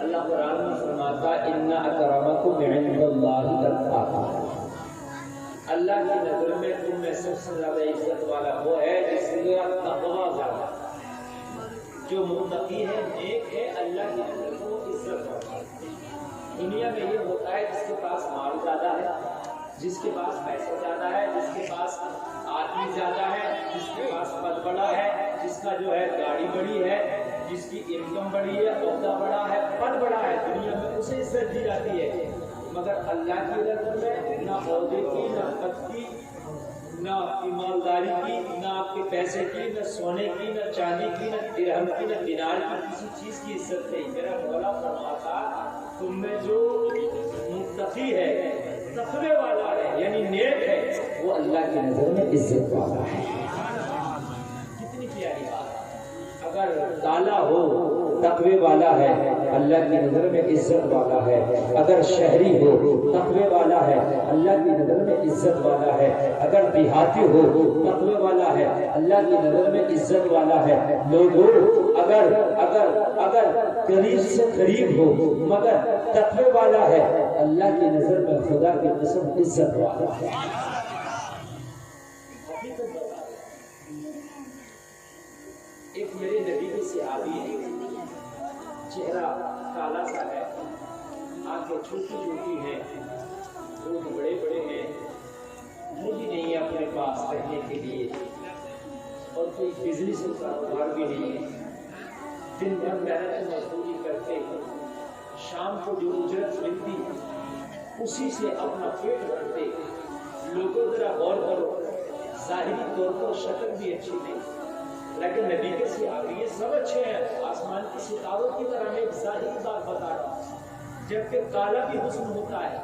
اللہ قرآن میں فرماتا ان اکرمکم عند اللہ اتقاکم، اللہ کی نظر میں تم میں سب سے زیادہ عزت والا وہ ہے جس کا تقویٰ زیادہ ہے، جو متقی ہے، نیک ہے، اللہ کی نظر میں وہ عزت والا ہے۔ دنیا میں یہ ہوتا ہے جس کے پاس مال زیادہ ہے، جس کے پاس پیسہ زیادہ ہے، جس کے پاس آدمی زیادہ ہے، جس کے پاس پد بڑا ہے، جس کا جو ہے گاڑی بڑی ہے، جس کی انکم بڑی ہے، عہدہ بڑا ہے، پد بڑا ہے، دنیا میں اسے عزت دی جاتی ہے۔ مگر اللہ کی نظر میں نہ عہدے کی، نہ پد کی، نہ آپ کی مالداری کی، نہ آپ کے پیسے کی، نہ سونے کی، نہ چاندی کی، نہ درہم کی، نہ دینار کی، کسی چیز کی عزت نہیں۔ میرا مولا فرماتا تم میں جو متقی ہے، تقوی والا ہے، یعنی نیک ہے، وہ اللہ کی نظر میں عزت والا ہے۔ کتنی پیاری بات ہے۔ اگر کالا ہو تقوی والا ہے، اللہ کی نظر میں عزت والا ہے۔ اگر شہری ہو تقوی والا ہے، اللہ کی نظر میں عزت والا ہے۔ اگر دیہاتی ہو تقوی والا ہے، اللہ کی نظر میں عزت والا ہے۔ لوگوں اگر اگر اگر قریب سے قریب ہو مگر تقوی والا ہے، اللہ کی نظر میں خدا کی قسم عزت والا ہے۔ ایک میرے نبی کے صحابی ہے، چہرہ کالا سا ہے، آنکھیں چھوٹی چھوٹی ہیں، ہونٹ بڑے بڑے ہیں، مجھے نہیں ہے اپنے پاس رہنے کے لیے، اور کوئی بزنس کا کاروبار بھی نہیں ہے۔ دن بھر محنت مزدوری کرتے، شام کو جو اجرت ملتی اسی سے اپنا پیٹ بھرتے۔ لوگوں ذرا غور کرو، ظاہری طور پر شکل بھی اچھی نہیں، لیکن نبی کے صحابی یہ سب اچھے ہیں، آسمان کی ستاروں کی طرح میں ایک ظاہری بات بتا رہا ہوں۔ جبکہ کالا بھی حسن ہوتا ہے،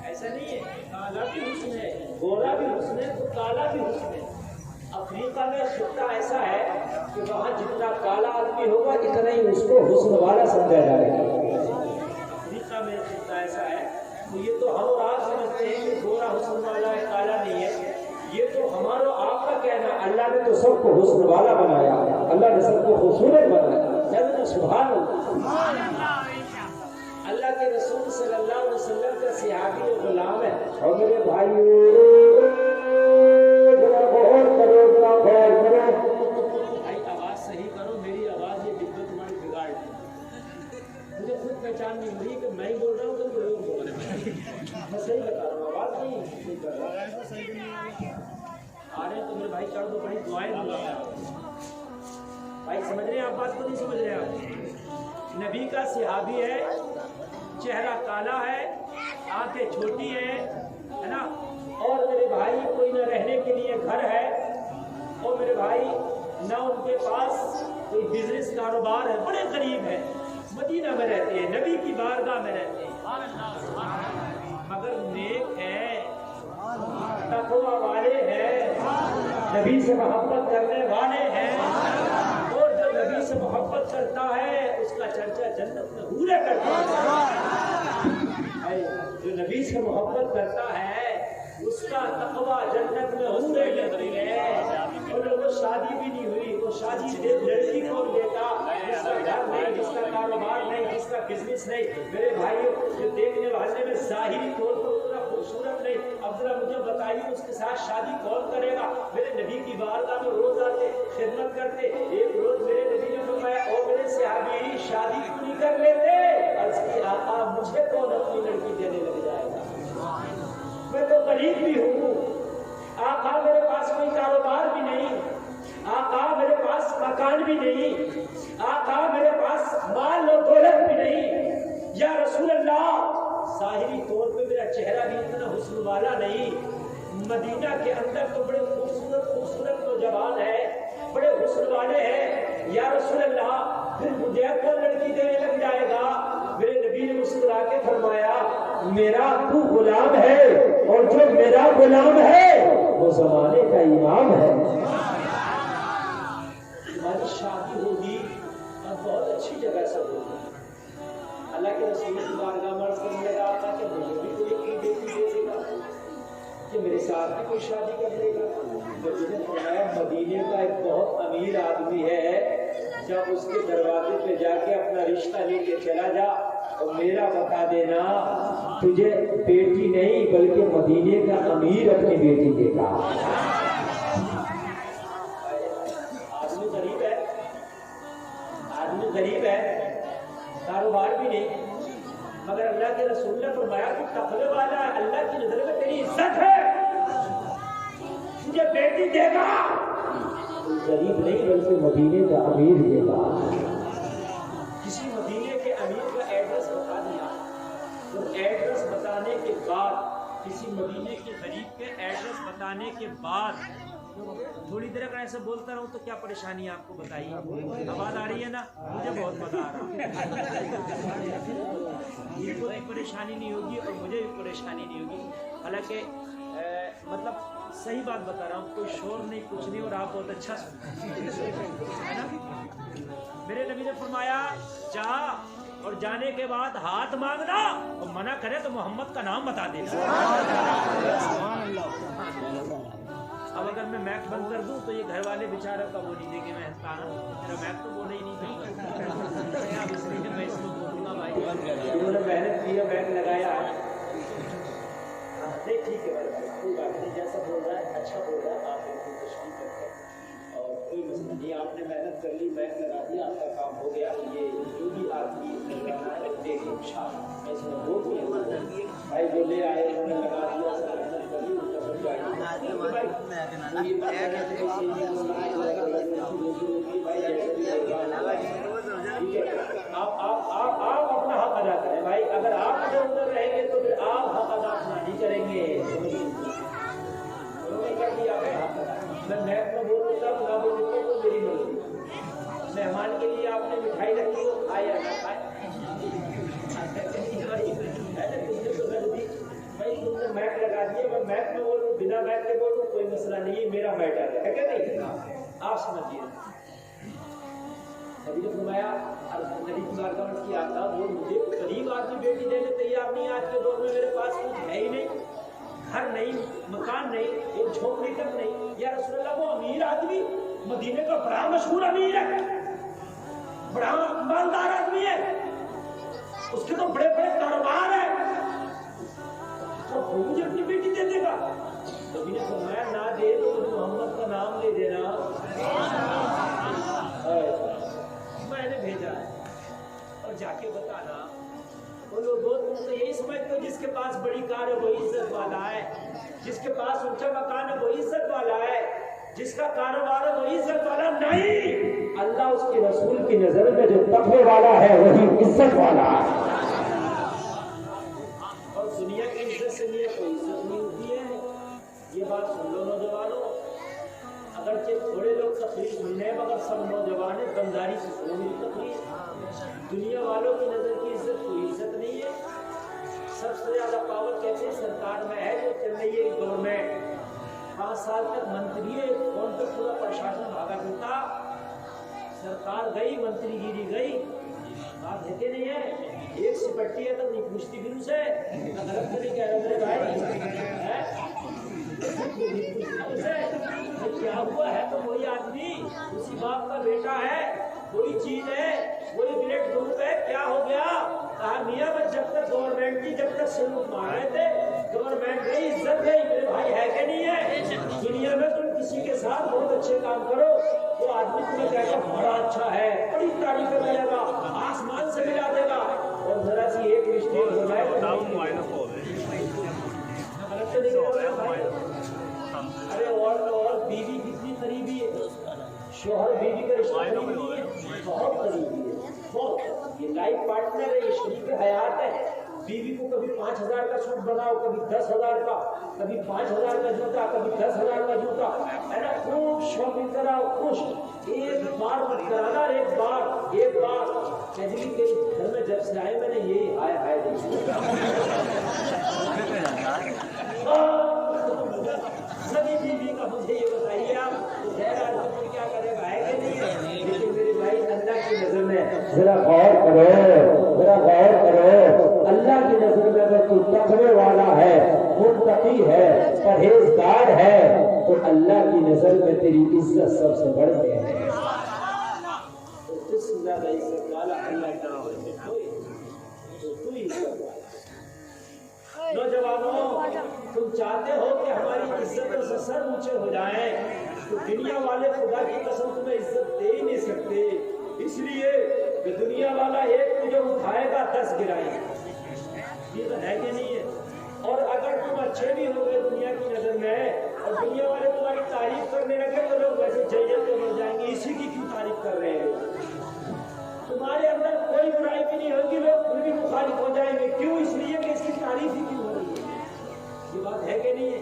ایسا نہیں ہے، کالا بھی حسن ہے، گورا بھی حسن ہے تو کالا بھی حسن ہے۔ افریقہ میں خطہ ایسا ہے کہ وہاں جتنا کالا آدمی ہوگا اتنا ہی اس کو حسن والا سمجھا جائے گا۔ افریقہ میں خطہ ایسا ہے، تو یہ تو ہم اور آپ سمجھتے ہیں کہ گورا حسن والا ہے، کالا نہیں ہے، یہ تو ہمارا آپ کا کہنا۔ اللہ نے تو سب کو حسن والا بنایا، اللہ نے سب کو خوبصورت بنایا۔ سبحان اللہ۔ اللہ کے رسول صلی اللہ علیہ وسلم کا صحابی و غلام ہے۔ اور میرے بھائیو بھائی آواز صحیح کرو، میری آواز یہ بدت تمہاری بگاڑ دی، مجھے خود پہچان نہیں ہوئی کہ میں ہی بول رہا ہوں کہ لوگ بول رہے ہیں۔ میں صحیح بتا رہا ہوں، آواز نہیں کر رہا آ رہے ہیں تو میرے بھائی کر دو، بڑی دعائیں دوں گا۔ بھائی سمجھ رہے ہیں آپ بات کو؟ نہیں سمجھ رہے آپ؟ نبی کا صحابی ہے، چہرہ کالا ہے، آنکھیں چھوٹی ہیں، ہے نا، اور میرے بھائی کوئی نہ رہنے کے لیے گھر ہے، اور میرے بھائی نہ ان کے پاس کوئی بزنس کاروبار ہے، بڑے قریب ہے، مدینہ میں رہتے ہیں، نبی کی بارگاہ میں رہتے ہیں، مگر نیک ہیں، تقویٰ والے ہیں، نبی سے محبت کرنے والے ہیں، اور جو نبی سے محبت کرتا ہے اس کا چرچا جنت میں حوریں کرتا ہے۔ جو نبی سے محبت کرتا ہے اس کا تقویٰ جنت میں حوریں کرتی ہے۔ اور وہ شادی بھی نہیں ہوئی، وہ شادی لڑکی کو دیتا جس کا گھر نہیں، جس کا کاروبار نہیں، جس کا بزنس نہیں۔ میرے بھائیوں، جو دیکھنے والے میں ظاہری طور پر اتنا خوبصورت نہیں، اب ذرا مجھے بتائیے اس کے ساتھ شادی کون کرے گا؟ میرے نبی کی بارگاہ میں روز آتے، خدمت کرتے۔ ایک روز میرے نبی نے فرمایا، او میرے صحابی شادی کیوں نہیں کر لیتے؟ عرض کی آقا مجھے کون اپنی لڑکی دینے لگ جائے گا؟ میں تو غریب بھی ہوں آقا، میرے پاس کوئی کاروبار بھی نہیں آقا، میرے پاس مکان بھی نہیں آقا، میرے پاس مال و دولت بھی نہیں۔ یا رسول اللہ ظاہری طور پہ میرا چہرہ بھی اتنا حسن والا نہیں، مدینہ کے اندر تو بڑے خوبصورت خوبصورت نوجوان ہے، بڑے حسن والے ہیں، یا رسول اللہ پھر مجھے کون لڑکی دینے لگ جائے گا؟ میرے نبی نے مسکرا کے فرمایا، میرا تو غلام ہے، اور جو میرا غلام ہے وہ زمانے کا امام ہے۔ تمہاری شادی ہوگی اور بہت اچھی جگہ سے ہوگی۔ اللہ کے رسول کی بارگاہ میں کرنے لگا تھا کہ مجھے بھی کوئی اپنی بیٹی دے دے گا، کہ میرے ساتھ بھی کوئی شادی کر لے گا۔ نبی نے فرمایا، مدینے کا ایک بہت امیر آدمی ہے، جب اس کے دروازے پہ جا کے اپنا رشتہ لے کے چلا جا اور میرا بتا دینا تجھے بیٹی نہیں بلکہ مدینے کا امیر اپنی بیٹی دے گا۔ آدمی غریب ہے، آدمی غریب ہے، کاروبار بھی نہیں، مگر اللہ کے رسول نے فرمایا کہ تقوی والا ہے، اللہ کی نظر میں تیری عزت ہے، تجھے بیٹی دے گا، غریب نہیں بلکہ مدینے کا امیر دے گا۔ کسی مدینے کے امیر کا ایڈریس بتا دیا، اور ایڈریس بتانے کے بعد کسی مدینے کے غریب کے ایڈریس بتانے کے بعد تھوڑی دیر اگر ایسے بولتا رہوں تو کیا پریشانی آپ کو بتائیے؟ آواز آ رہی ہے نا؟ مجھے بہت مزہ آ رہا ہے، کوئی پریشانی نہیں ہوگی اور مجھے بھی پریشانی نہیں ہوگی، حالانکہ مطلب صحیح بات بتا رہا ہوں، کوئی شور نہیں کچھ نہیں، اور آپ بہت اچھا ہے نا۔ میرے نبی نے فرمایا جا اور جانے کے بعد ہاتھ مانگنا اور منع کرے تو محمد کا نام بتا دینا۔ اب اگر میں میک بند کر دوں تو یہ گھر والے بیچارہ کا وہ نہیں دیں گے، میں میرا میک تو بولے ہی نہیں تھا، اس لیے میں اس کو بولوں گا بھائی انہوں نے محنت کی ہے، میک لگایا ہے، ٹھیک ہے کوئی بات نہیں، جیسا بول رہا ہے اچھا بول رہا ہے، آپ بالکل تشریف رکھیں اور کوئی مسئلہ نہیں، آپ نے محنت کر لی، میک لگا دیا، آپ کا کام ہو گیا، یہ جو بھی آدمی لگانا ہے دیکھ لو شاہ اس میں وہ بھی بھائی جو لے آئے انہوں نے لگا دیا، سب محنت کر لی، ان کا سب جائے آپ اپنا حق ادا کریں بھائی، اگر آپ ادھر ادھر رہیں گے تو پھر آپ حق ادا نہیں کریں گے۔ انہوں نے کیا کیا میں میپ میں بول دیتا ہوں، نہ بول دیتا تو میری مرضی، مہمان کے لیے آپ نے مٹھائی رکھی ہو کھائے یا نہ کھائے، بھائی تم نے میپ لگا دیا، میں میپ میں بولوں بنا میپ کے بولوں کوئی مسئلہ نہیں ہے، میرا میٹر ہے کہ نہیں، آپ سمجھیے۔ نبی نے فرمایا نبی کی بارگاہ کی آتا وہ مجھے غریب آدمی بیٹی دینے تیار نہیں، آج کے دور میں میرے پاس کچھ ہے ہی نہیں، گھر نہیں، مکان نہیں، ایک جھونپڑی تک نہیں، یا رسول اللہ وہ امیر آدمی مدینے کا بڑا مشہور امیر ہے، بڑا مالدار آدمی ہے، اس کے تو بڑے بڑے کاروبار ہیں، تو وہ مجھے اپنی بیٹی دے دے گا؟ نبی نے فرمایا نہ دے تو محمد کا نام لے دینا، میں نے بھیجا ہے، اور جا کے بتانا وہ لوگوں تم تو یہی سمجھتے ہو جس کے پاس بڑی کار ہے وہی عزت والا ہے، جس کے پاس اونچا مکان ہے وہی عزت والا ہے، جس کا کاروبار ہے وہی عزت والا نہیں، اللہ اس کے رسول کی نظر میں جو تقوی والا ہے وہی عزت والا ہے، اور دنیا کی عزت سے میرے کوئی عزت نہیں ہوتی ہے، یہ بات سن لو نوجوانوں، اگرچہ تھوڑے لوگ تقریر سننے ہیں مگر سب نوجوان دمداری سے سنو میری تقریر، دنیا والوں کی نظر کی عزت کوئی عزت نہیں ہے، سب سے زیادہ پاور کیسے سرکار میں ہے جو چل رہی ہے گورنمنٹ، 5 سال تک منتری ہے، کون تک پورا پرشاسن بھاگا پھرتا، سرکار گئی منتری گیری گئی، بات ہے کہ نہیں ہے، ایک سپٹی ہے تو نہیں پوچھتی پھر اسے غلط نہیں کہہ رہے بھائی، کیا ہوا ہے تو وہی آدمی اسی باپ کا بیٹا ہے، وہی چیز ہے، وہی بلڈ گروپ ہے، کیا ہو گیا؟ کہا میاں میں جب تک گورنمنٹ کی جب تک سلوک مار رہے تھے گورنمنٹ گئی عزت گئی، میرے بھائی ہے کہ نہیں ہے؟ دنیا میں تم کسی کے ساتھ بہت اچھے کام کرو وہ آدمی تمہیں کہے گا بڑا اچھا ہے، بڑی تعریفیں ملے گا، آسمان سے ملا دے گا، اور ذرا سی ایک مسٹیک ہو جائے ارے اور بیوی کتنی قریبی ہے، شوہر بیوی کا رشتہ قریبی ہے، بہت قریبی ہے، بہت، یہ لائف پارٹنر ہے، یہ شریک حیات ہے، بیوی کو کبھی 5000 کا سوٹ بناؤ، کبھی 10,000 کا، کبھی 5000 کا جوتا، کبھی 10,000 کا جوتا، ہے نا، خوب شاپنگ کراؤ، خوش، ایک بار مت کرانا، ایک بار کہنے کے گھر میں جب سے آئے میں نے یہی ہائے سبھی بیوی کا مجھے یہ بتائیے آپ غیر آدمی کیا کرے گا، ہے کہ نہیں ہے؟ لیکن میرے بھائی اللہ کی نظر میں ذرا غور کرو، اللہ کی نظر میں اگر تو تقوی والا ہے، متقی ہے، پرہیزگار ہے تو اللہ کی نظر میں تیری عزت سب سے بڑھ کے ہے، سر اونچے ہو جائیں تو دنیا والے خدا کی قسم تمہیں عزت دے ہی نہیں سکتے، اس لیے کہ دنیا والا ایک تجھے اٹھائے گا 10 گرائے گا، یہ تو ہے کہ نہیں ہے؟ اور اگر تم اچھے بھی ہو گئے دنیا کی نظر میں اور دنیا والے تمہاری تعریف کرنے لگے تو لوگ ویسے جیت کے مر جائیں گے، اسی کی کیوں تعریف کر رہے ہیں؟ تمہارے اندر کوئی برائی بھی نہیں ہوگی، لوگ پھر بھی مخالف ہو جائیں گے، کیوں؟ اس لیے کہ اس کی تعریف ہی کیوں ہو رہی ہے؟ یہ بات ہے کہ نہیں ہے؟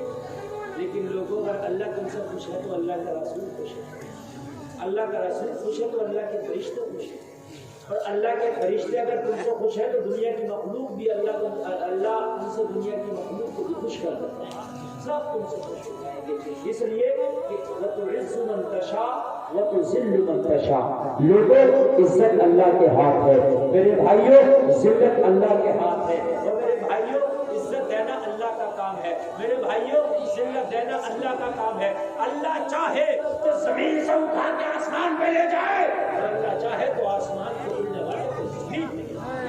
لیکن لوگوں اگر اللہ تم سے خوش ہے تو اللہ کا رسول خوش ہے، اللہ کا رسول خوش ہے تو اللہ کے فرشتے خوش ہیں، اور اللہ کے فرشتے اگر تم سے خوش ہے تو دنیا کی مخلوق بھی اللہ تم سے دنیا کی مخلوق کو بھی خوش کر دیتا ہے، سب تم سے خوش ہو جائیں گے، اس لیے کہ وَتُعِزُّ مَن تَشَاءُ وَتُذِلُّ مَن تَشَاءُ۔ لوگوں عزت اللہ کے ہاتھ ہے، میرے بھائیوں ذلت اللہ کے ہاتھ ہے، اور میرے بھائیوں عزت دینا اللہ کا کام ہے، میرے بھائیوں ذلت دینا اللہ کا کام ہے۔ اللہ چاہے تو زمین سے اٹھا کے آسمان پہ لے جائے، اور اللہ چاہے تو آسمان کو اڑنے والے کو زمین پہ لے جائے۔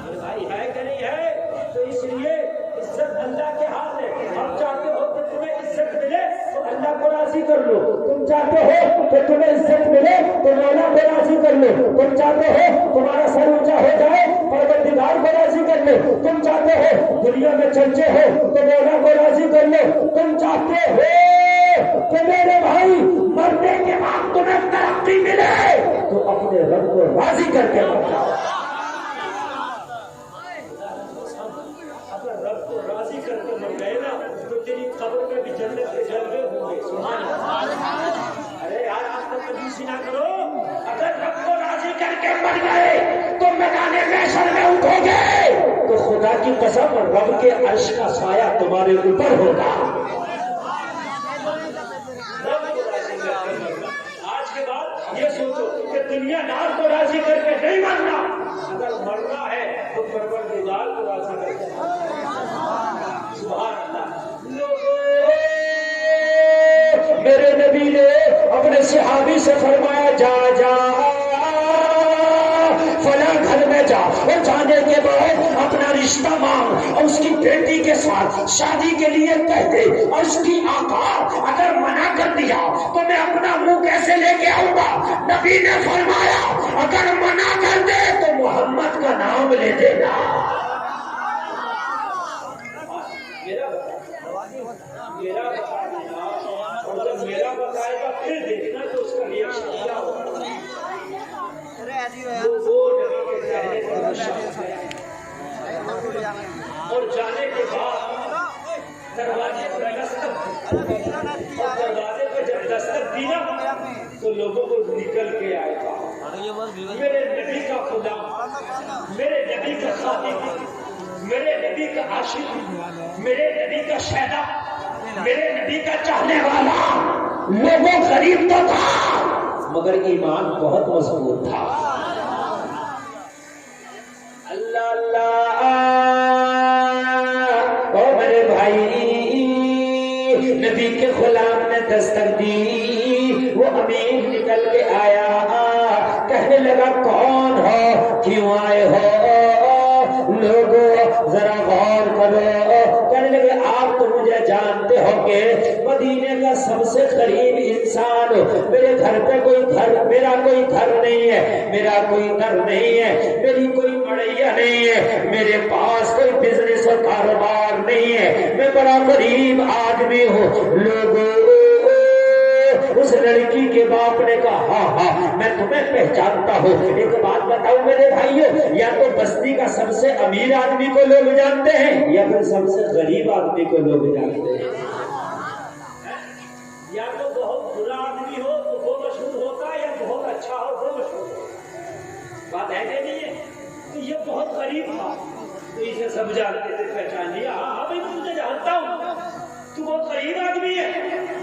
میرے بھائی ہے کہ نہیں ہے؟ تو اس لیے عزت اللہ کے ہاتھ ہے، ہم چاہتے ہو کہ تمہیں عزت ملے تو اللہ کو راضی کر لو، تم چاہتے ہو کہ تمہیں عزت ملے تو مولا کو راضی کر لو، تم چاہتے ہو تمہارا سر اونچا ہو جائے پروردگار کو راضی کر لو، تم چاہتے ہو دنیا میں چرچے ہو تو مولا کو راضی کر لو، تم چاہتے ہو کہ میرے بھائی مرنے کے بعد تمہیں ترقی ملے تو اپنے رب کو راضی کر کے مر جاؤ۔ اگر رب کو راضی کر کے مر گئے نا تو تیری قبر میں بھی جنت کے جلوے ہوں گے۔ سبحان اللہ۔ ارے یار آپ تو کنجوسی نہ کرو، اگر رب کو راضی کر کے مر گئے تو میدان محشر میں اٹھو گے تو خدا کی قسم رب کے عرش کا سایہ تمہارے اوپر ہوگا۔ آج کے بعد یہ سوچو کہ دنیا دار کو راضی کر کے نہیں مرنا، اگر مرنا ہے تو پروردگار کو راضی کر کے مرنا۔ سبحان اللہ۔ میرے نبی نے اپنے صحابی سے فرمایا جا فلاں گھر میں جا، اور جانے کے بعد اپنا رشتہ مانگ اور اس کی بیٹی کے ساتھ شادی کے لیے کہہ دے، اور اس کی آقا اگر منع کر دیا تو میں اپنا منہ کیسے لے کے آؤں گا؟ نبی نے فرمایا اگر منع کر دے تو محمد کا نام لے دینا۔ میرا بتائے گا پھر دیکھنا تو اس کا ریاکشن کیا ہوگا۔ اور جانے کے بعد دروازے پر جب دستک دی نا تو لوگوں کو نکل کے آئے گا میرے نبی کا خدا، میرے نبی کا خادم، میرے نبی کا عاشق، میرے نبی کا شہدا، میرے نبی کا چاہنے والا۔ لوگوں غریب تو تھا مگر ایمان بہت مضبوط تھا۔ اللہ اللہ۔ او میرے بھائی نبی کے غلام نے دستک دی، وہ امیر نکل کے آیا، کہنے لگا کون ہو، کیوں آئے ہو؟ لوگوں ذرا غور کرو۔ کہنے لگے آپ تو مجھے جانتے ہو کہ مدینے کا سب سے قریب انسان، میرے گھر پہ کوئی گھر، میرا کوئی گھر نہیں ہے، میرا کوئی گھر نہیں ہے، میری کوئی مڑیا نہیں ہے، میرے پاس کوئی بزنس اور کاروبار نہیں ہے، میں بڑا غریب آدمی ہوں۔ لوگوں اس لڑکی کے باپ نے کہا ہاں ہاں میں تمہیں پہچانتا ہوں، ایک بات بتاؤ میرے بھائیوں، یا تو بستی کا سب سے امیر آدمی کو لوگ جانتے ہیں یا پھر سب سے غریب آدمی کو لوگ جانتے ہیں؟ یا تو بہت برا آدمی ہو تو وہ مشہور ہوتا ہے، یا بہت اچھا ہو وہ مشہور ہوتا ہے۔ بات ہے کہ نہیں ہے؟ تو یہ بہت غریب تھا تو اسے سب جانتے تھے، پہچان لیا، ہاں بھائی تم سے جانتا ہوں، تو بہت غریب آدمی ہے،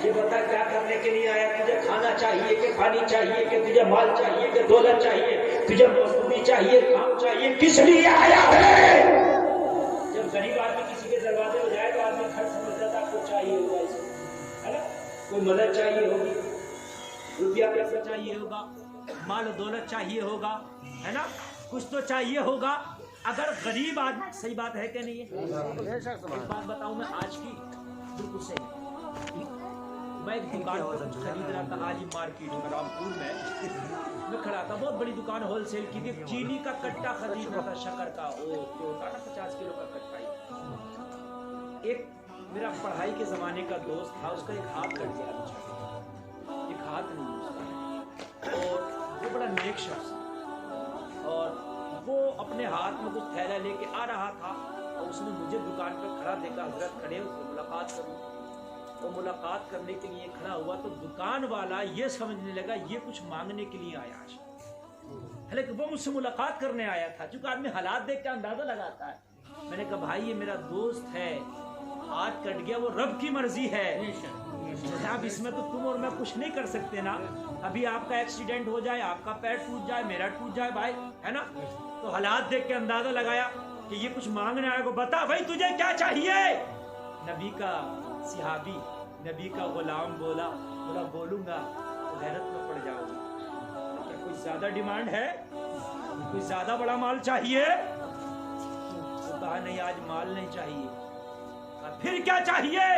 یہ بتا کیا کرنے کے لیے آیا؟ تجھے کھانا چاہیے کہ کھانی چاہیے کہ تجھے مال چاہیے کہ دولت چاہیے، تجھے مزدوری چاہیے، کام چاہیے، کس لیے آیا ہے؟ جب غریب آدمی کسی کے دروازے میں جائے تو آدمی کھڑ سمجھ جاتا کچھ چاہیے ہوگا اسے، ہے نا؟ کوئی مدد چاہیے ہوگی، روپیہ پیسہ چاہیے ہوگا، مال و دولت چاہیے ہوگا، ہے نا؟ کچھ تو چاہیے ہوگا۔ اگر غریب آدمی، صحیح بات ہے کہ نہیں ہے؟ ایک بات بتاؤں میں آج کی، بالکل صحیح. میں ایک دکان پر خرید رہا تھا آج مارکیٹ میں رامپور میں کھڑا تھا. بہت بڑی دکان ہول سیل کی تھی. چینی کا کٹا خرید رہا تھا, شکر کا, وہ جو ہوتا ہے نا 50 کلو کا کٹا. ایک میرا پڑھائی کے زمانے کا دوست تھا, اس کا ایک ہاتھ کٹ گیا, ایک ہاتھ نہیں اس کا, اور وہ بڑا نیک شخص, اور وہ اپنے ہاتھ میں کچھ تھیلا لے کے آ رہا تھا, اور اس نے مجھے دکان پہ کھڑا دیکھا, حضرت کھڑے اس سے ملاقات کروں. وہ ملاقات کرنے کے لیے کھڑا ہوا تو دکان والا یہ سمجھنے لگا یہ کچھ مانگنے کے لیے آیا ہے, حالانکہ وہ مجھ سے ملاقات کرنے آیا تھا. چونکہ آدمی حالات دیکھ کے اندازہ لگاتا ہے. میں نے کہا بھائی یہ میرا دوست ہے, ہاتھ کٹ گیا, وہ رب کی مرضی ہے, اب اس میں تو تم اور میں کچھ نہیں کر سکتے نا. ابھی آپ کا ایکسیڈنٹ ہو جائے, آپ کا پیر ٹوٹ جائے, میرا ٹوٹ جائے بھائی, ہے نا. تو حالات دیکھ کے اندازہ لگایا کہ یہ کچھ مانگنے آئے گا. بتا بھائی تجھے کیا چاہیے. نبی کا صحابی, نبی کا غلام بولا بولوں گا تو حیرت میں پڑ جاؤ گی. کیا کوئی زیادہ ڈیمانڈ ہے, کوئی زیادہ بڑا مال چاہیے؟ تو کہا نہیں آج مال نہیں چاہیے. پھر کیا چاہیے؟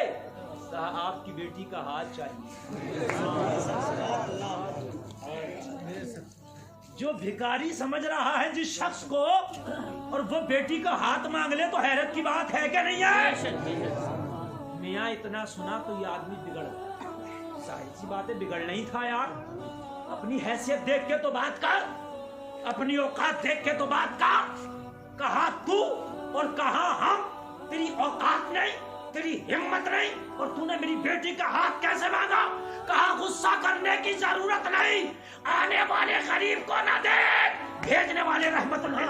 کہا آپ کی بیٹی کا ہاتھ چاہیے. جو بھکاری سمجھ رہا ہے جس شخص کو, اور وہ بیٹی کا ہاتھ مانگ لے تو حیرت کی بات ہے کہ نہیں ہے؟ میاں اتنا سنا تو یہ آدمی بگڑ گیا. ظاہر سی بات ہے بگڑ نہیں تھا یار. اپنی حیثیت دیکھ کے تو بات کر, اپنی اوقات دیکھ کے تو بات کر. کہاں تو اور کہاں ہم. تیری اوقات نہیں, تیری ہمت نہیں, اور تو نے میری بیٹی کا ہاتھ کیسے مانگا. کہا غصہ کرنے کی ضرورت نہیں, آنے والے غریب کو نہ دے, بھیجنے والے رحمت اللہ.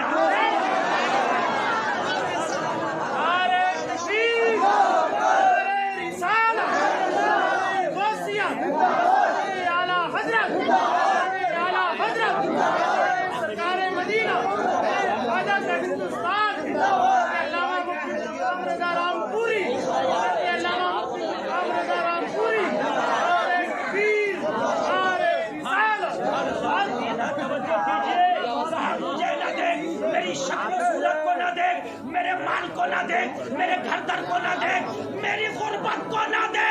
میرے مال کو نہ دے, میرے گھر در کو نہ دے, میری غربت کو نہ دے.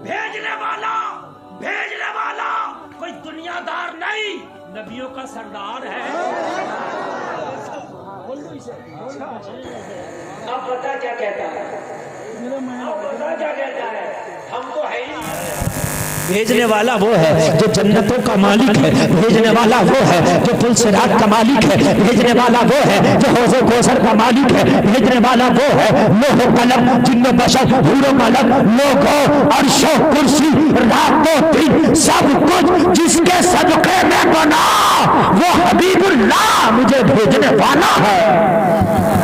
بھیجنے والا کوئی دنیا دار نہیں, نبیوں کا سردار ہے. اب بتا کیا کہتا ہے, ہم تو ہے ہی. بھیجنے والا وہ ہے جو جنتوں کا مالک ہے, بھیجنے والا وہ ہے جو پل صراط کا مالک ہے, بھیجنے والا وہ ہے جو حوض کوثر کا مالک ہے, بھیجنے والا وہ ہے لوح و قلم, جن و بشر, حور و ملک, لوگوں, عرش و کرسی, رات و دن, سب کچھ جس کے صدقے میں بنا, وہ حبیب اللہ مجھے بھیجنے والا ہے.